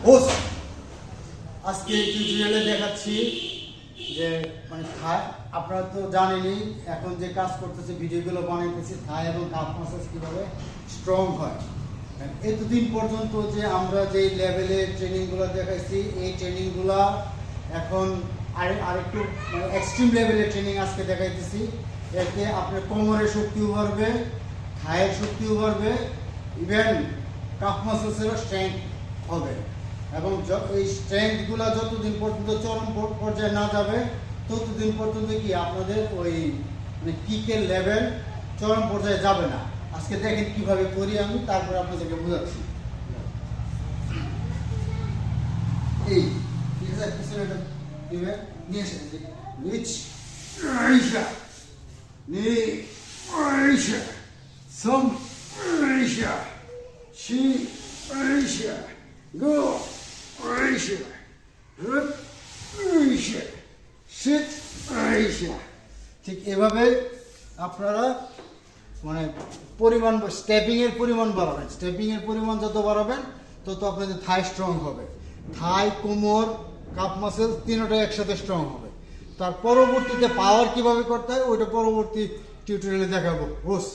হোস আজকে টিউটোরিয়ালে দেখাচ্ছি যে মানে থাই, আপনারা তো জানেনই এখন যে কাজ করতেছে ভিডিওগুলো বানাইতেছি থাই এবং কাপ মাসাজ কীভাবে স্ট্রং হয়। এতদিন পর্যন্ত যে আমরা যে লেভেলে ট্রেনিংগুলো দেখাইছি এই ট্রেনিংগুলো এখন আরেকটু মানে এক্সট্রিম লেভেলের ট্রেনিং আজকে দেখাইতেছি। এতে আপনার কোমরের শক্তিও বাড়বে, থাইয়ের শক্তিও বাড়বে, ইভেন কাপ মাসেলসেরও স্ট্রেংথ হবে। এবং এই স্ট্রেংথগুলো যতদিন পর্যন্ত চরম পর্যায়ে না যাবে ততদিন পর্যন্ত কি আপনাদের ওই মানে কিকের লেভেল চরম পর্যায়ে যাবে না। আজকে দেখেন কিভাবে করি আমি, তারপর আপনাদেরকে বোঝাচ্ছি। এই ঠিক আছে, পিছনে নিয়ে এসে নিচ আইসা নি আইসা সম আইসা শি আইসা গো আইসা রুট আইসা শিট আইসা। ঠিক এভাবে আপনারা মানে পরিমাণ স্টেপিংয়ের পরিমাণ বাড়াবেন। স্টেপিংয়ের পরিমাণ যত বাড়াবেন তত আপনাদের থাই স্ট্রং হবে। থাই, কোমর, কাপ মাসেল তিনটাই একসাথে স্ট্রং হবে। তার পরবর্তীতে পাওয়ার কিভাবে করতে হয় ওইটা পরবর্তী টিউটোরিয়ালে দেখাবো। হোস।